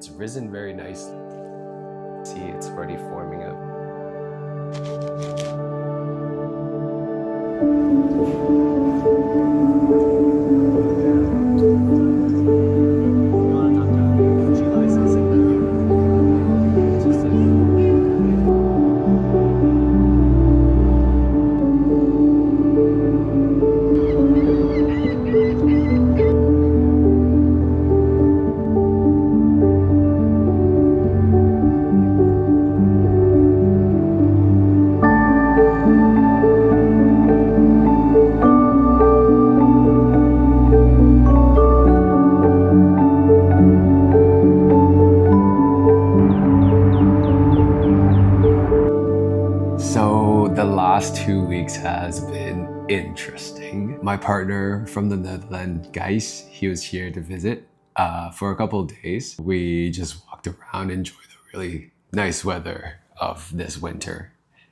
it's risen very nicely. See, it's already forming up. So the last 2 weeks has been interesting. My partner from the Netherlands, Gijs, he was here to visit for a couple of days. We just walked around, enjoyed the really nice weather of this winter.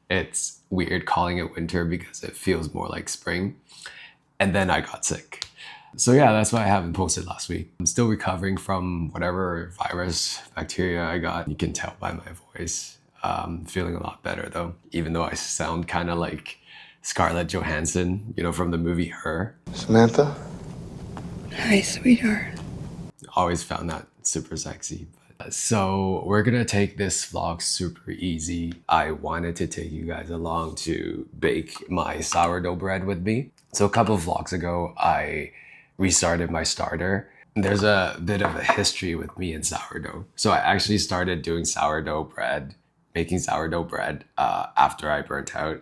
It's weird calling it winter because it feels more like spring. And then I got sick. So yeah, that's why I haven't posted last week. I'm still recovering from whatever virus, bacteria I got. You can tell by my voice. Feeling a lot better though, even though I sound kind of like Scarlett Johansson, you know, from the movie Her. Samantha? Hi, sweetheart. Always found that super sexy. So we're gonna take this vlog super easy. I wanted to take you guys along to bake my sourdough bread with me. So a couple of vlogs ago, I restarted my starter. There's a bit of a history with me and sourdough. So I actually started doing making sourdough bread after I burnt out.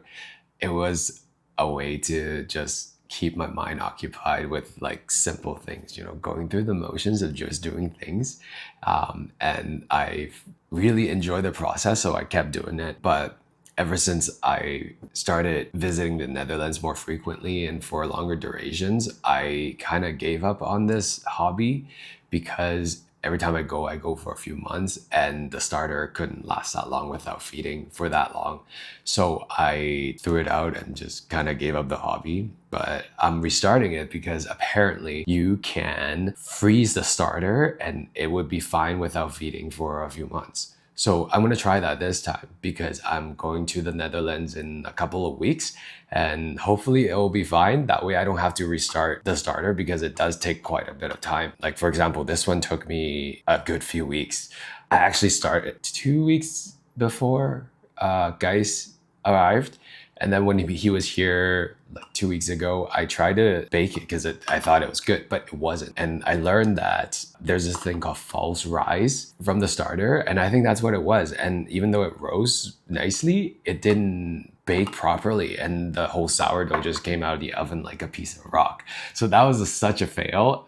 It was a way to just keep my mind occupied with like simple things, you know, going through the motions of just doing things. And I really enjoy the process, so I kept doing it. But ever since I started visiting the Netherlands more frequently and for longer durations, I kind of gave up on this hobby because every time I go for a few months, and the starter couldn't last that long without feeding for that long. So I threw it out and just kind of gave up the hobby. But I'm restarting it because apparently you can freeze the starter and it would be fine without feeding for a few months. So I'm going to try that this time because I'm going to the Netherlands in a couple of weeks and hopefully it will be fine. That way I don't have to restart the starter because it does take quite a bit of time. Like for example, this one took me a good few weeks. I actually started 2 weeks before Gijs arrived. And then when he was here like 2 weeks ago, I tried to bake it because I thought it was good, but it wasn't. And I learned that there's this thing called false rise from the starter. And I think that's what it was. And even though it rose nicely, it didn't bake properly. And the whole sourdough just came out of the oven like a piece of rock. So that was such a fail.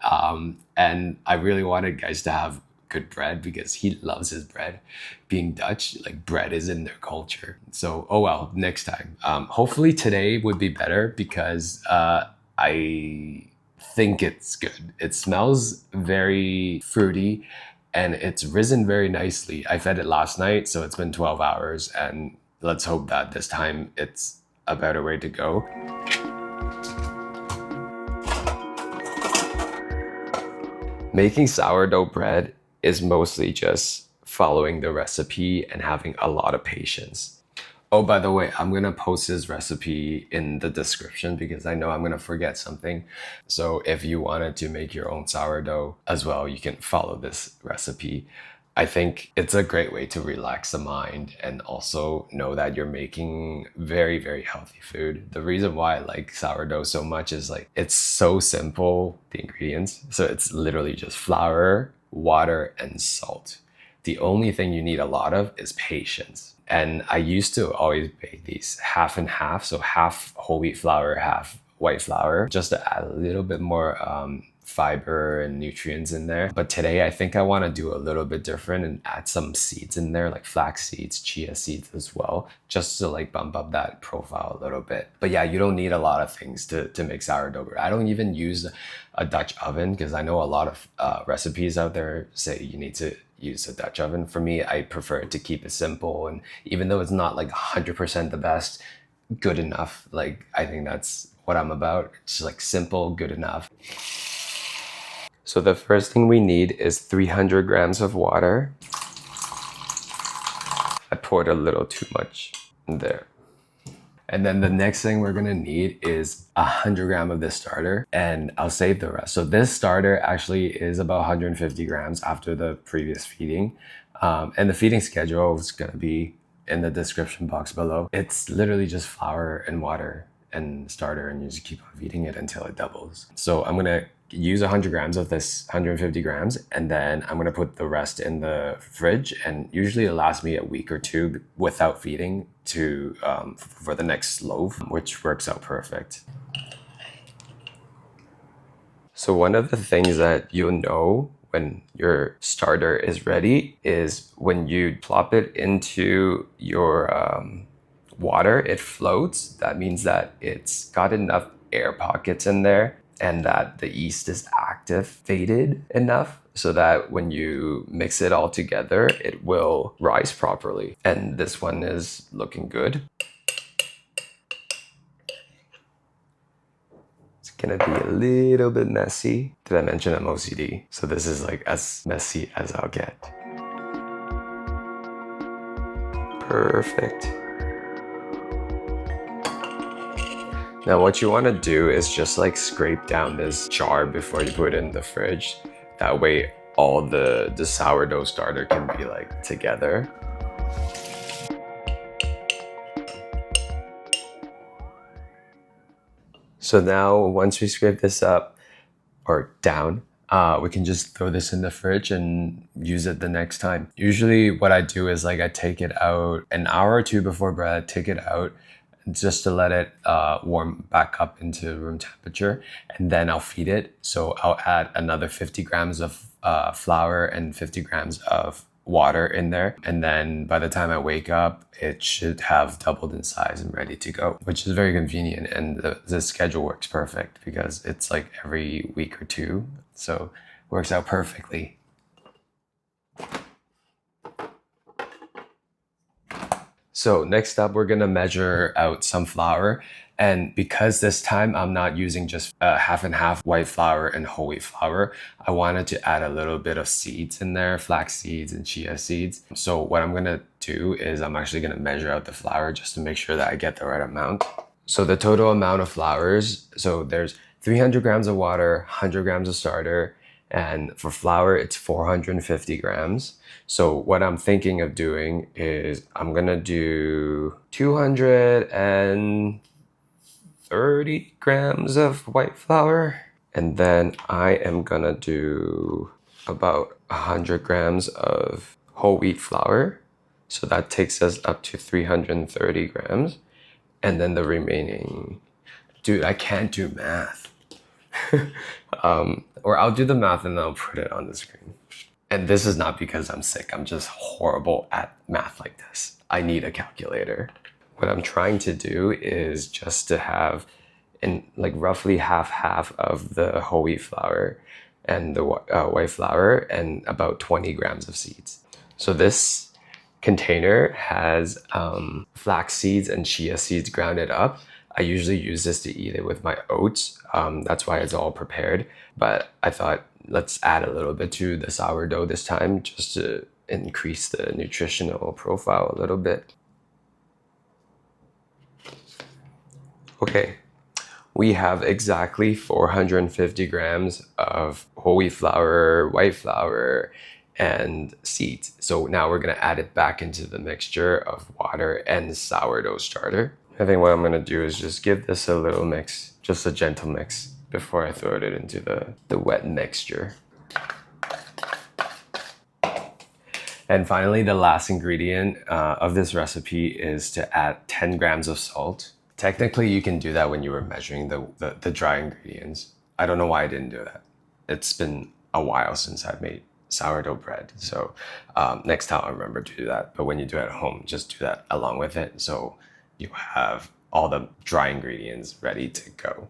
And I really wanted Gijs to have good bread because he loves his bread. Being Dutch, like bread is in their culture. So, oh well, next time. Hopefully today would be better because I think it's good. It smells very fruity and it's risen very nicely. I fed it last night, so it's been 12 hours and let's hope that this time it's a better way to go. Making sourdough bread is mostly just following the recipe and having a lot of patience. Oh, by the way, I'm gonna post this recipe in the description because I know I'm gonna forget something. So if you wanted to make your own sourdough as well, you can follow this recipe. I think it's a great way to relax the mind and also know that you're making very, very healthy food. The reason why I like sourdough so much is like, it's so simple, the ingredients. So it's literally just flour, water, and salt. The only thing you need a lot of is patience. And I used to always bake these half and half. So half whole wheat flour, half white flour, just to add a little bit more fiber and nutrients in there. But today I think I want to do a little bit different and add some seeds in there, like flax seeds, chia seeds as well, just to like bump up that profile a little bit. But yeah, you don't need a lot of things to make sourdough bread. I don't even use a Dutch oven because I know a lot of recipes out there say you need to use a Dutch oven. For me, I prefer to keep it simple. And even though it's not like 100% the best, good enough. Like, I think that's what I'm about. It's like simple, good enough. So the first thing we need is 300 grams of water. I poured a little too much in there. And then the next thing we're gonna need is 100 grams of this starter, and I'll save the rest. So this starter actually is about 150 grams after the previous feeding. And the feeding schedule is gonna be in the description box below. It's literally just flour and water and starter, and you just keep on feeding it until it doubles. So I'm gonna use 100 grams of this 150 grams, and then I'm gonna put the rest in the fridge, and usually it lasts me a week or two without feeding to for the next loaf, which works out perfect. So one of the things that you'll know when your starter is ready is when you plop it into your water, it floats. That means that it's got enough air pockets in there and that the yeast is activated enough so that when you mix it all together, it will rise properly. And this one is looking good. It's gonna be a little bit messy. Did I mention I'm OCD? So this is like as messy as I'll get. Perfect. Now what you want to do is just like scrape down this jar before you put it in the fridge. That way all the sourdough starter can be like together. So now once we scrape this up or down, we can just throw this in the fridge and use it the next time. Usually what I do is like I take it out an hour or two before bread, take it out just to let it warm back up into room temperature, and then I'll feed it. So I'll add another 50 grams of flour and 50 grams of water in there, and then by the time I wake up it should have doubled in size and ready to go, which is very convenient. And the schedule works perfect because it's like every week or two, so it works out perfectly. So next up, we're gonna measure out some flour. And because this time I'm not using just half and half white flour and whole wheat flour, I wanted to add a little bit of seeds in there, flax seeds and chia seeds. So what I'm gonna do is I'm actually gonna measure out the flour just to make sure that I get the right amount. So the total amount of flours, so there's 300 grams of water, 100 grams of starter, and for flour, it's 450 grams. So what I'm thinking of doing is I'm gonna do 230 grams of white flour. And then I am gonna do about 100 grams of whole wheat flour. So that takes us up to 330 grams. And then the remaining, dude, I can't do math. Or I'll do the math and then I'll put it on the screen. And this is not because I'm sick. I'm just horrible at math like this. I need a calculator. What I'm trying to do is just to have in like roughly half of the whole wheat flour and the white flour and about 20 grams of seeds. So this container has flax seeds and chia seeds grounded up. I usually use this to eat it with my oats. That's why it's all prepared. But I thought, let's add a little bit to the sourdough this time just to increase the nutritional profile a little bit. Okay, we have exactly 450 grams of whole wheat flour, white flour, and seeds. So now we're gonna add it back into the mixture of water and sourdough starter. I think what I'm gonna do is just give this a little mix, just a gentle mix, before I throw it into the wet mixture. And finally, the last ingredient of this recipe is to add 10 grams of salt. Technically, you can do that when you were measuring the dry ingredients. I don't know why I didn't do that. It's been a while since I've made sourdough bread. So next time I'll remember to do that. But when you do it at home, just do that along with it. So you have all the dry ingredients ready to go.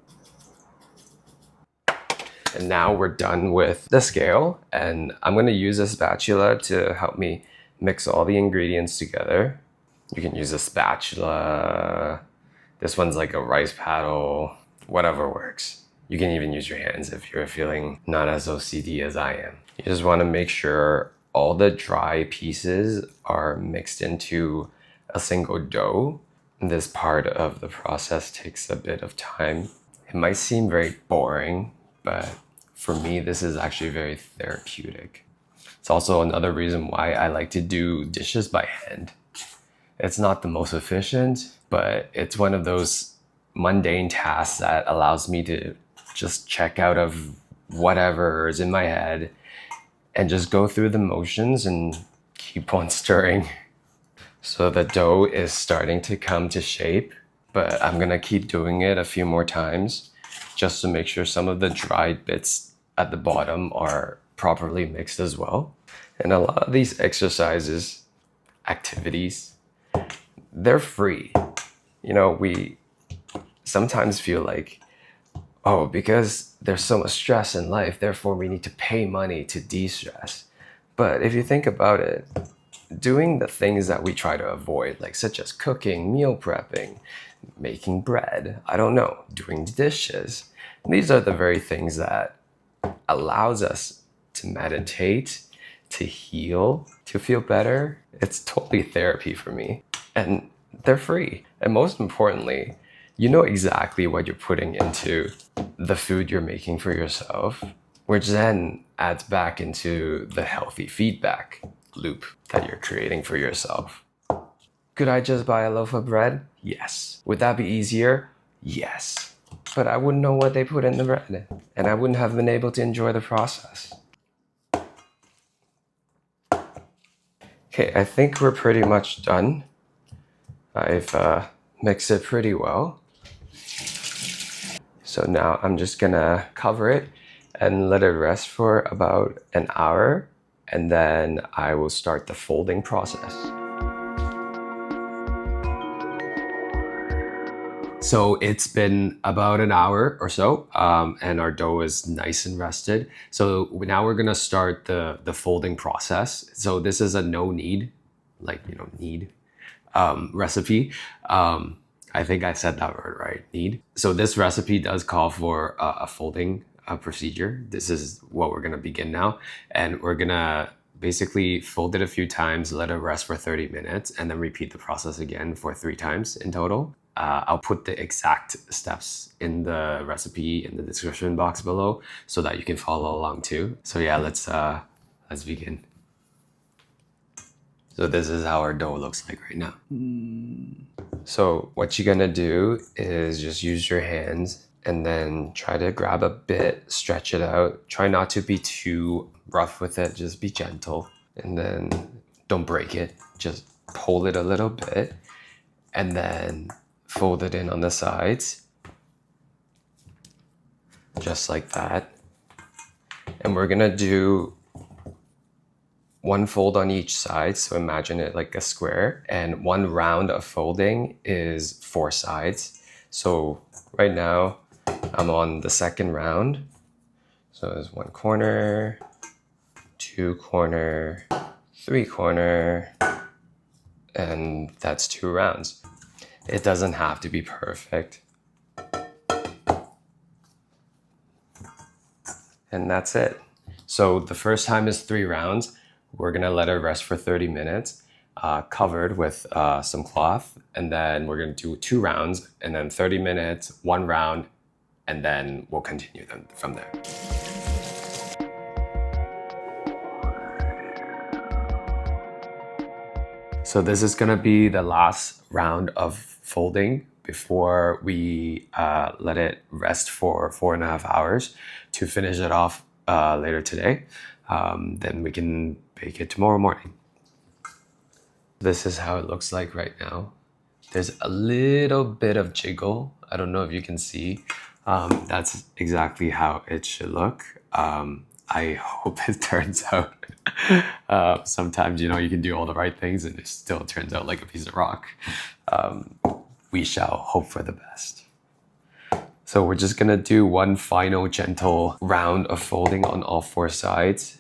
And now we're done with the scale, and I'm gonna use a spatula to help me mix all the ingredients together. You can use a spatula. This one's like a rice paddle, whatever works. You can even use your hands if you're feeling not as OCD as I am. You just want to make sure all the dry pieces are mixed into a single dough. This part of the process takes a bit of time. It might seem very boring, but for me, this is actually very therapeutic. It's also another reason why I like to do dishes by hand. It's not the most efficient, but it's one of those mundane tasks that allows me to just check out of whatever is in my head and just go through the motions and keep on stirring. So the dough is starting to come to shape, but I'm gonna keep doing it a few more times just to make sure some of the dried bits at the bottom are properly mixed as well. And a lot of these exercises, activities, they're free. You know, we sometimes feel like, oh, because there's so much stress in life, therefore we need to pay money to de-stress. But if you think about it, doing the things that we try to avoid, like such as cooking, meal prepping, making bread, I don't know, doing dishes, these are the very things that allows us to meditate, to heal, to feel better. It's totally therapy for me. And they're free. And most importantly, you know exactly what you're putting into the food you're making for yourself, which then adds back into the healthy feedback loop that you're creating for yourself. Could I just buy a loaf of bread? Yes. Would that be easier? Yes. But I wouldn't know what they put in the bread, and I wouldn't have been able to enjoy the process. Okay, I think we're pretty much done. I've mixed it pretty well. So now I'm just gonna cover it and let it rest for about an hour, and then I will start the folding process. So it's been about an hour or so, and our dough is nice and rested. So now we're gonna start the folding process. So this is a no-knead, knead recipe. I think I said that word right, knead. So this recipe does call for a folding procedure. This is what we're gonna begin now, and we're gonna basically fold it a few times, let it rest for 30 minutes, and then repeat the process again for 3 times in total. I'll put the exact steps in the recipe in the description box below so that you can follow along too. So yeah, let's begin. So this is how our dough looks like right now. So what you're gonna do is just use your hands and then try to grab a bit, stretch it out. Try not to be too rough with it, just be gentle. And then don't break it, just pull it a little bit and then fold it in on the sides, just like that. And we're gonna do 1 fold on each side, so imagine it like a square, and 1 round of folding is 4 sides. So right now I'm on the 2nd round. So there's 1 corner, 2 corner, 3 corner, and that's 2 rounds. It doesn't have to be perfect. And that's it. So the first time is 3 rounds. We're gonna let it rest for 30 minutes, covered with some cloth. And then we're gonna do 2 rounds and then 30 minutes, 1 round, and then we'll continue them from there. So this is gonna be the last round of folding before we let it rest for 4.5 hours to finish it off later today. Then we can bake it tomorrow morning. This is how it looks like right now. There's a little bit of jiggle. I don't know if you can see. That's exactly how it should look. I hope it turns out. Sometimes, you can do all the right things and it still turns out like a piece of rock. We shall hope for the best. So we're just gonna do 1 final gentle round of folding on all 4 sides.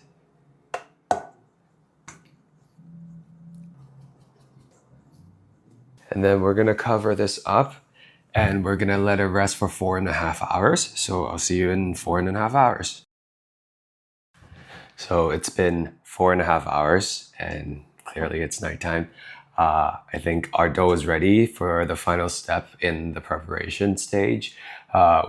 And then we're gonna cover this up And we're gonna let it rest for 4.5 hours. So I'll see you in 4.5 hours. So it's been 4.5 hours and clearly it's nighttime. I think our dough is ready for the final step in the preparation stage,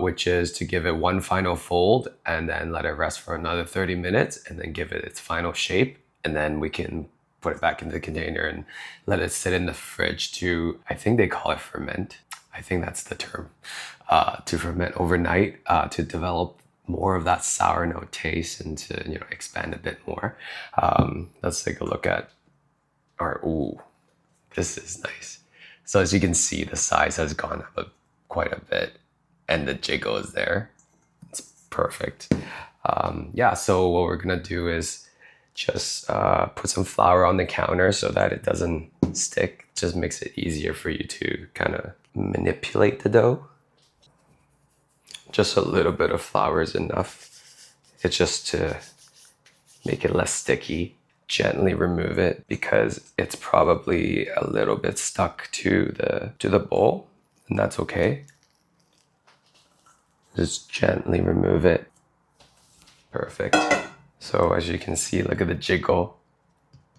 which is to give it one final fold and then let it rest for another 30 minutes and then give it its final shape. And then we can put it back in the container and let it sit in the fridge to, I think they call it ferment. I think that's the term, to ferment overnight, to develop more of that sour note taste and to expand a bit more. Let's take a look at our, ooh, this is nice. So as you can see, the size has gone up quite a bit and the jiggle is there. It's perfect. Yeah, so what we're gonna do is just put some flour on the counter so that it doesn't stick. Just makes it easier for you to kind of manipulate the dough. Just a little bit of flour is enough. It's just to make it less sticky. Gently remove it because it's probably a little bit stuck to the bowl, and that's okay. Just gently remove it. Perfect. So as you can see, look at the jiggle.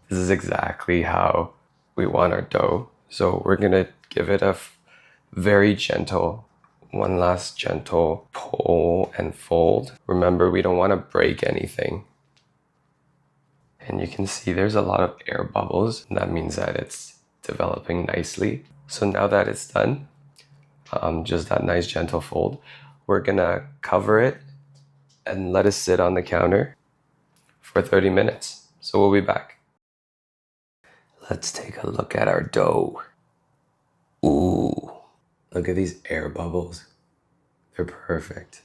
This is exactly how we want our dough. So we're gonna give it a very gentle, one last gentle pull and fold. Remember, we don't want to break anything. And you can see there's a lot of air bubbles, and that means that it's developing nicely. So now that it's done, just that nice gentle fold, we're gonna cover it and let it sit on the counter for 30 minutes. So we'll be back. Let's take a look at our dough. Ooh, look at these air bubbles. They're perfect.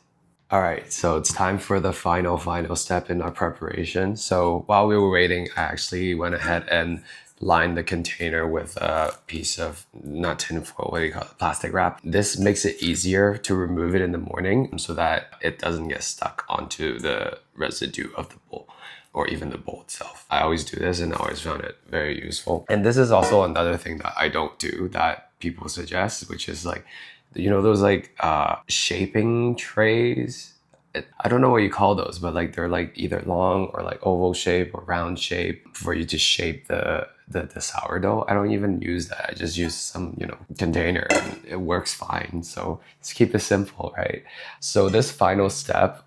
All right, so it's time for the final step in our preparation. So while we were waiting, I actually went ahead and lined the container with a piece of, not tin foil, what do you call it, plastic wrap. This makes it easier to remove it in the morning so that it doesn't get stuck onto the residue of the bowl or even the bowl itself. I always do this and I always found it very useful. And this is also another thing that I don't do that people suggest, which is like, those like shaping trays. I don't know what you call those, but like they're like either long or like oval shape or round shape for you to shape the sourdough. I don't even use that. I just use some container and it works fine. So let's keep it simple, right? So this final step,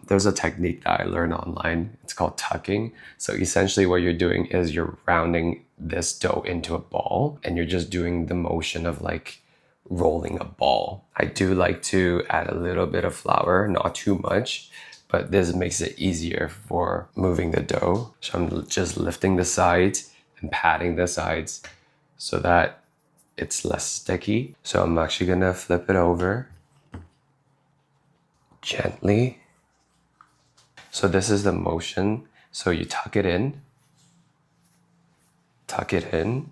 there's a technique that I learned online. It's called tucking. So essentially what you're doing is you're rounding this dough into a ball and you're just doing the motion of like rolling a ball. I do like to add a little bit of flour, not too much, but this makes it easier for moving the dough. So I'm just lifting the sides and patting the sides so that it's less sticky. So I'm actually gonna flip it over gently. So this is the motion. So you tuck it in, tuck it in,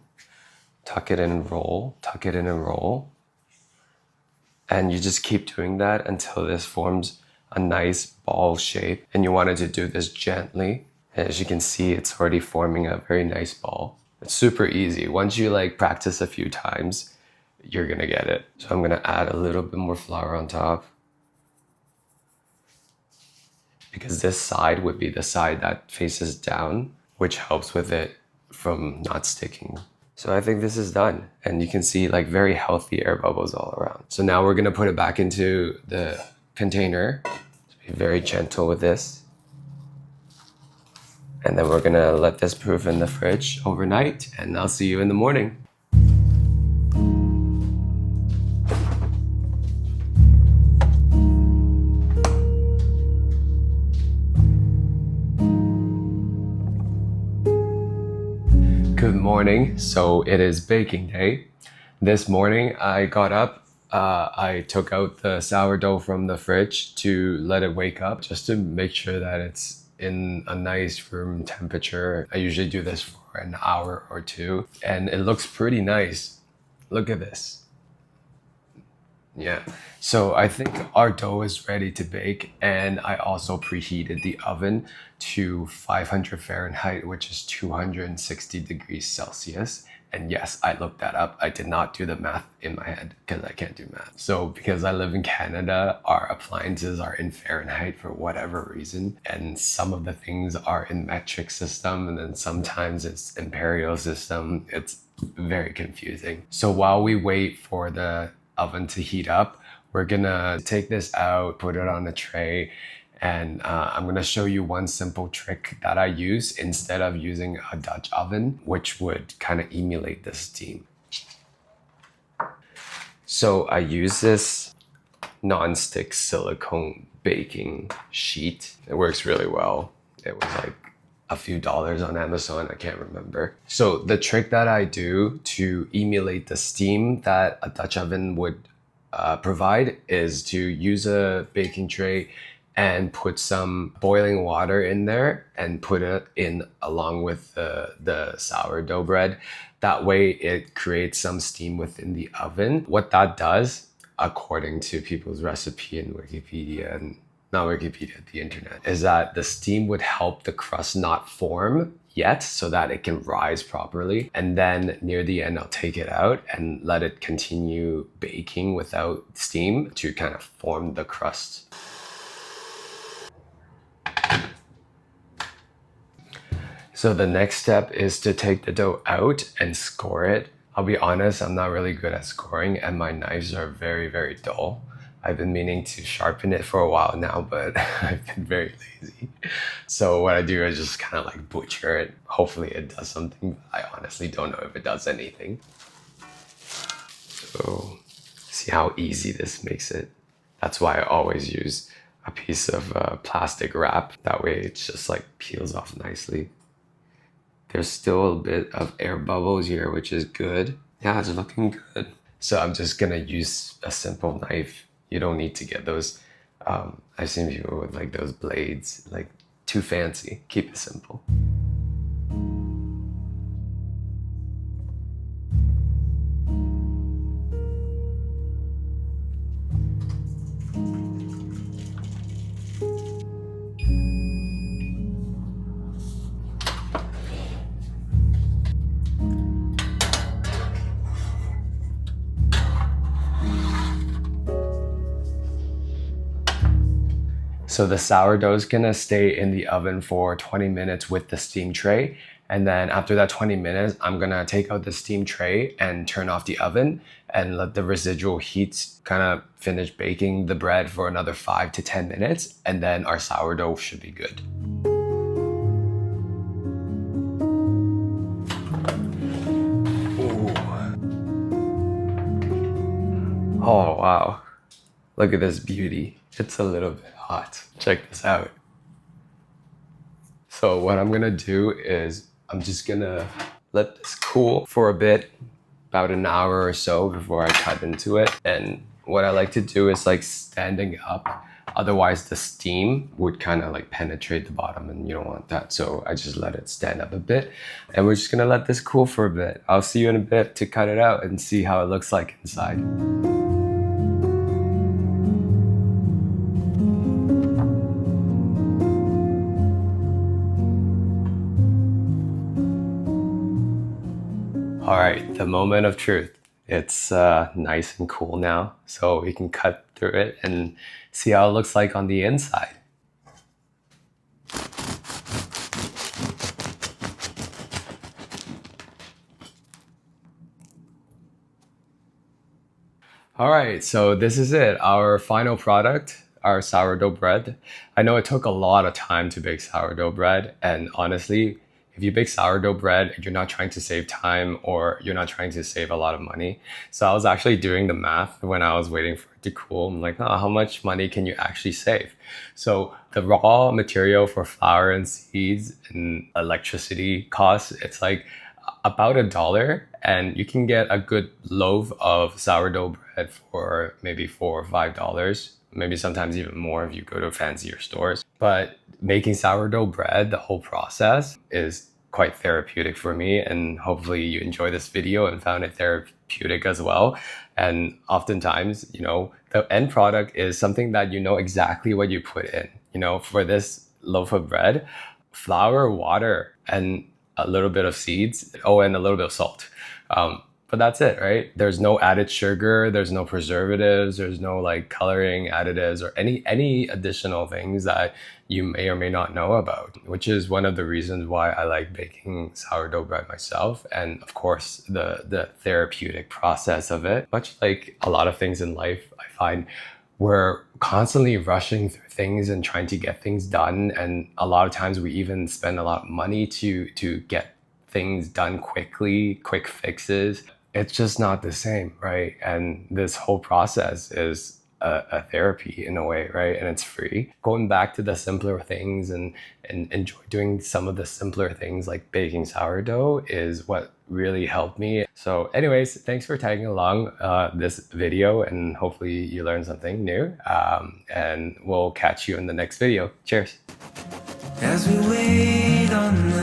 tuck it in and roll, tuck it in and roll. And you just keep doing that until this forms a nice ball shape. And you wanted to do this gently. As you can see, it's already forming a very nice ball. It's super easy. Once you like practice a few times, you're gonna get it. So I'm gonna add a little bit more flour on top, because this side would be the side that faces down, which helps with it from not sticking. So I think this is done, and you can see like very healthy air bubbles all around. So now we're gonna put it back into the container. Be very gentle with this. And then we're gonna let this proof in the fridge overnight, and I'll see you in the morning. Good morning. So it is baking day. This morning I got up, I took out the sourdough from the fridge to let it wake up, just to make sure that it's in a nice room temperature. I usually do this for an hour or two, and it looks pretty nice. Look at this. Yeah. So I think our dough is ready to bake, and I also preheated the oven to 500 Fahrenheit, which is 260 degrees Celsius. And yes, I looked that up. I did not do the math in my head because I can't do math. So because I live in Canada, our appliances are in Fahrenheit for whatever reason. And some of the things are in metric system, and then sometimes it's imperial system. It's very confusing. So while we wait for the oven to heat up, we're gonna take this out, put it on a tray, and I'm gonna show you one simple trick that I use instead of using a Dutch oven, which would kind of emulate the steam. So I use this non-stick silicone baking sheet. It works really well. It was like a few dollars on Amazon, I can't remember. So the trick that I do to emulate the steam that a Dutch oven would provide is to use a baking tray and put some boiling water in there and put it in along with the sourdough bread. That way it creates some steam within the oven. What that does, according to people's recipe in Wikipedia, and not Wikipedia, the internet, is that the steam would help the crust not form yet so that it can rise properly. And then near the end, I'll take it out and let it continue baking without steam to kind of form the crust. So the next step is to take the dough out and score it. I'll be honest, I'm not really good at scoring and my knives are very, very dull. I've been meaning to sharpen it for a while now, but I've been very lazy. So what I do is just kind of like butcher it. Hopefully it does something. I honestly don't know if it does anything. So see how easy this makes it. That's why I always use a piece of plastic wrap. That way it just like peels off nicely. There's still a bit of air bubbles here, which is good. Yeah, it's looking good. So I'm just gonna use a simple knife. You don't need to get those, I've seen people with like those blades, like too fancy. Keep it simple. So the sourdough is gonna stay in the oven for 20 minutes with the steam tray. And then after that 20 minutes, I'm gonna take out the steam tray and turn off the oven and let the residual heat kind of finish baking the bread for another 5 to 10 minutes. And then our sourdough should be good. Ooh. Oh, wow. Look at this beauty. It's a little bit hot. Check this out. So what I'm gonna do is I'm just gonna let this cool for a bit, about an hour or so before I cut into it. And what I like to do is like standing up. Otherwise the steam would kind of like penetrate the bottom and you don't want that. So I just let it stand up a bit and we're just gonna let this cool for a bit. I'll see you in a bit to cut it out and see how it looks like inside. All right, the moment of truth. It's nice and cool now, so we can cut through it and see how it looks like on the inside. All right, so this is it, our final product, our sourdough bread. I know it took a lot of time to bake sourdough bread, and honestly, if you bake sourdough bread, you're not trying to save time or you're not trying to save a lot of money. So I was actually doing the math when I was waiting for it to cool. I'm like, oh, how much money can you actually save? So the raw material for flour and seeds and electricity costs, it's like about $1, and you can get a good loaf of sourdough bread for maybe $4 or $5, maybe sometimes even more if you go to fancier stores. But making sourdough bread, the whole process is quite therapeutic for me, and hopefully you enjoy this video and found it therapeutic as well. And oftentimes, you know, the end product is something that you know exactly what you put in. You know, for this loaf of bread, flour, water, and a little bit of seeds. Oh, and a little bit of salt. But that's it, right? There's no added sugar, there's no preservatives, there's no like coloring additives or any additional things that you may or may not know about, which is one of the reasons why I like baking sourdough bread myself. And of course, the therapeutic process of it. Much like a lot of things in life, I find we're constantly rushing through things and trying to get things done. And a lot of times we even spend a lot of money to get things done quickly, quick fixes. It's just not the same, right? And this whole process is a therapy in a way, right? And it's free. Going back to the simpler things and enjoy doing some of the simpler things like baking sourdough is what really helped me. So anyways, thanks for tagging along this video, and hopefully you learned something new. And we'll catch you in the next video. Cheers. As we wait on the